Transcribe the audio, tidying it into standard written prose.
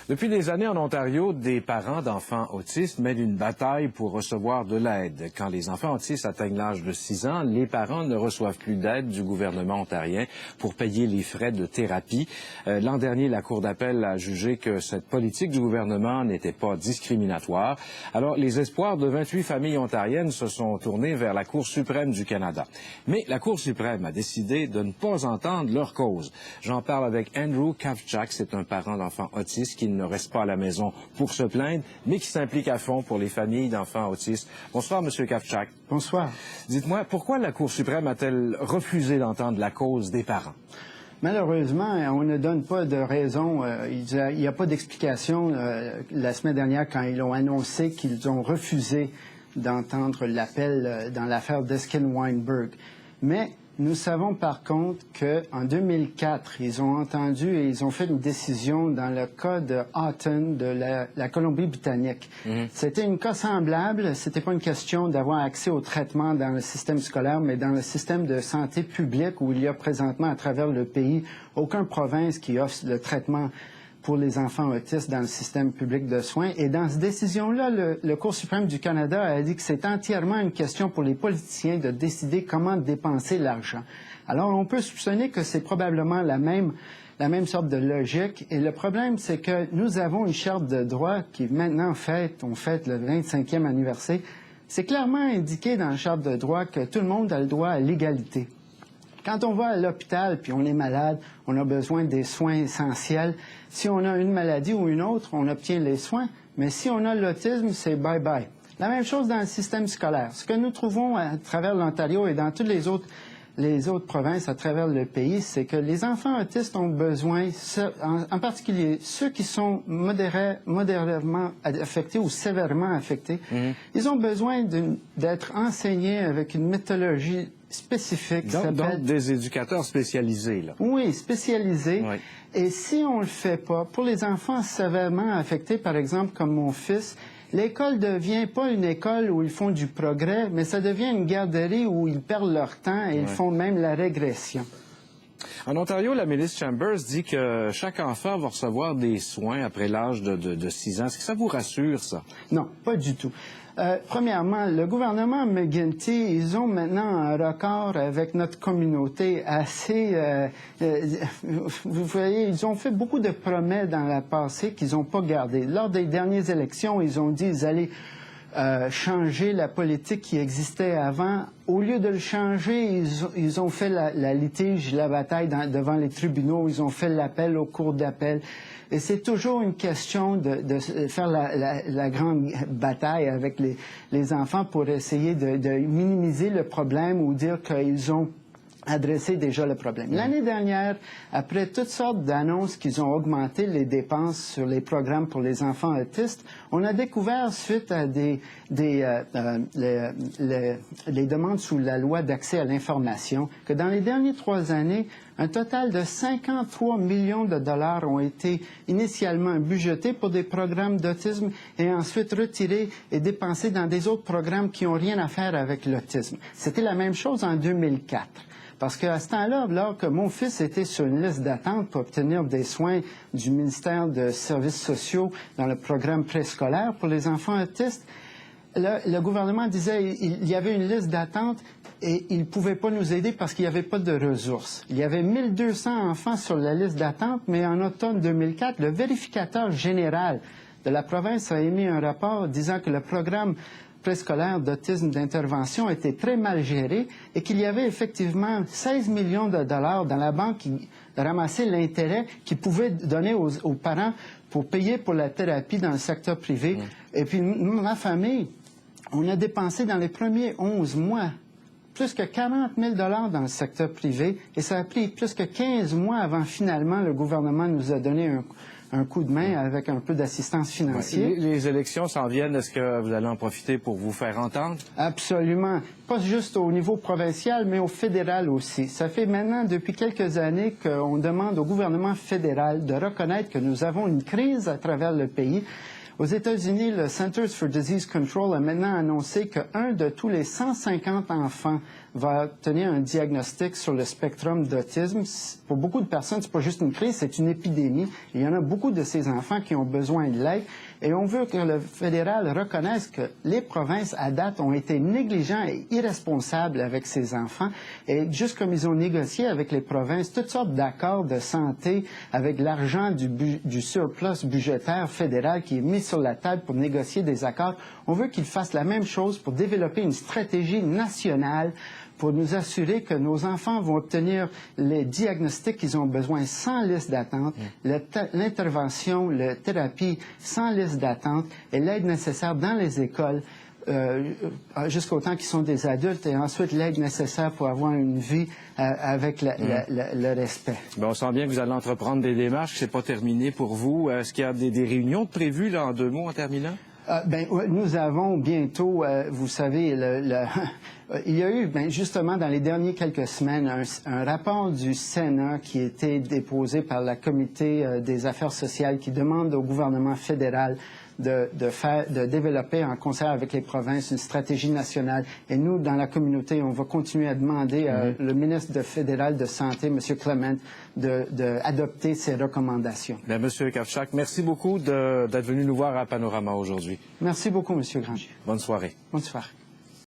Depuis des années en Ontario, des parents d'enfants autistes mènent une bataille pour recevoir de l'aide. Quand les enfants autistes atteignent l'âge de 6 ans, les parents ne reçoivent plus d'aide du gouvernement ontarien pour payer les frais de thérapie. L'an dernier, la Cour d'appel a jugé que cette politique du gouvernement n'était pas discriminatoire. Alors, les espoirs de 28 familles ontariennes se sont tournés vers la Cour suprême du Canada. Mais la Cour suprême a décidé de ne pas entendre leur cause. J'en parle avec Andrew Kavchak, c'est un parent d'enfants autistes qui ne reste pas à la maison pour se plaindre, mais qui s'implique à fond pour les familles d'enfants autistes. Bonsoir, M. Kavchak. Bonsoir. Dites-moi, pourquoi la Cour suprême a-t-elle refusé d'entendre la cause des parents? Malheureusement, on ne donne pas de raison. Il n'y a pas d'explication. La semaine dernière, quand ils ont annoncé qu'ils ont refusé d'entendre l'appel dans l'affaire d'Eskin-Weinberg. Mais nous savons par contre qu'en 2004, ils ont entendu et ils ont fait une décision dans le cas de Houghton de la Colombie-Britannique. C'était un cas semblable. C'était pas une question d'avoir accès au traitement dans le système scolaire, mais dans le système de santé publique où il y a présentement à travers le pays aucune province qui offre le traitement pour les enfants autistes dans le système public de soins. Et dans cette décision-là, le Cour suprême du Canada a dit que c'est entièrement une question pour les politiciens de décider comment dépenser l'argent. Alors, on peut soupçonner que c'est probablement la même sorte de logique. Et le problème, c'est que nous avons une charte de droit qui est maintenant on fête le 25e anniversaire. C'est clairement indiqué dans la charte de droit que tout le monde a le droit à l'égalité. Quand on va à l'hôpital puis on est malade, on a besoin des soins essentiels. Si on a une maladie ou une autre, on obtient les soins. Mais si on a l'autisme, c'est bye-bye. La même chose dans le système scolaire. Ce que nous trouvons à travers l'Ontario et dans toutes les autres provinces à travers le pays, c'est que les enfants autistes ont besoin, en particulier ceux qui sont modérément affectés ou sévèrement affectés, ils ont besoin d'être enseignés avec une méthodologie spécifique. Donc des éducateurs spécialisés, là. Oui, spécialisés. Oui. Et si on ne le fait pas, pour les enfants sévèrement affectés, par exemple, comme mon fils, l'école ne devient pas une école où ils font du progrès, mais ça devient une garderie où ils perdent leur temps et ils font même la régression. En Ontario, la ministre Chambers dit que chaque enfant va recevoir des soins après l'âge de 6 ans. Est-ce que ça vous rassure, ça? Non, pas du tout. Premièrement, le gouvernement McGuinty, ils ont maintenant un record avec notre communauté assez... vous voyez, ils ont fait beaucoup de promesses dans le passé qu'ils n'ont pas gardées. Lors des dernières élections, ils ont dit qu'ils allaient changer la politique qui existait avant. Au lieu de le changer, ils ont fait la litige, la bataille devant les tribunaux. Ils ont fait l'appel aux cours d'appel. Et c'est toujours une question de faire la grande bataille avec les enfants pour essayer de minimiser le problème ou dire qu'ils ont adressé déjà le problème. L'année dernière, après toutes sortes d'annonces qu'ils ont augmenté les dépenses sur les programmes pour les enfants autistes, on a découvert, suite à les demandes sous la loi d'accès à l'information, que dans les dernières 3 années, un total de 53 millions de dollars ont été initialement budgétés pour des programmes d'autisme et ensuite retirés et dépensés dans des autres programmes qui n'ont rien à faire avec l'autisme. C'était la même chose en 2004. Parce qu'à ce temps-là, alors que mon fils était sur une liste d'attente pour obtenir des soins du ministère des Services sociaux dans le programme préscolaire pour les enfants autistes, le gouvernement disait qu'il y avait une liste d'attente et il ne pouvait pas nous aider parce qu'il n'y avait pas de ressources. Il y avait 1200 enfants sur la liste d'attente, mais en automne 2004, le vérificateur général de la province a émis un rapport disant que le programme préscolaire d'autisme d'intervention était très mal géré et qu'il y avait effectivement 16 millions de dollars dans la banque qui ramassait l'intérêt qu'ils pouvaient donner aux parents pour payer pour la thérapie dans le secteur privé. Et puis, ma famille, on a dépensé dans les premiers 11 mois plus que 40 000 $ dans le secteur privé et ça a pris plus que 15 mois avant finalement le gouvernement nous a donné un coup de main avec un peu d'assistance financière. Les élections s'en viennent. Est-ce que vous allez en profiter pour vous faire entendre? Absolument. Pas juste au niveau provincial, mais au fédéral aussi. Ça fait maintenant depuis quelques années qu'on demande au gouvernement fédéral de reconnaître que nous avons une crise à travers le pays Aux États-Unis, le Centers for Disease Control a maintenant annoncé qu'un de tous les 150 enfants va obtenir un diagnostic sur le spectrum d'autisme. Pour beaucoup de personnes, c'est pas juste une crise, c'est une épidémie. Il y en a beaucoup de ces enfants qui ont besoin de l'aide. Et on veut que le fédéral reconnaisse que les provinces, à date, ont été négligents et irresponsables avec ces enfants. Et juste comme ils ont négocié avec les provinces toutes sortes d'accords de santé avec l'argent du surplus budgétaire fédéral qui est mis sur la table pour négocier des accords, on veut qu'ils fassent la même chose pour développer une stratégie nationale pour nous assurer que nos enfants vont obtenir les diagnostics qu'ils ont besoin sans liste d'attente, l'intervention, la thérapie sans liste d'attente et l'aide nécessaire dans les écoles jusqu'au temps qu'ils sont des adultes et ensuite l'aide nécessaire pour avoir une vie avec le respect. Bien, on sent bien que vous allez entreprendre des démarches. C'est pas terminé pour vous. Est-ce qu'il y a des réunions prévues là, en 2 mots en terminant? Nous avons bientôt, vous savez, il y a eu, justement, dans les dernières quelques semaines, un rapport du Sénat qui a été déposé par la Comité des affaires sociales qui demande au gouvernement fédéral de développer en concert avec les provinces une stratégie nationale. Et nous, dans la communauté, on va continuer à demander le ministre fédéral de Santé, M. Clement, d'adopter ces recommandations. Bien, M. Kavchak, merci beaucoup d'être venu nous voir à Panorama aujourd'hui. Merci beaucoup, M. Granger. Bonne soirée. Bonne soirée.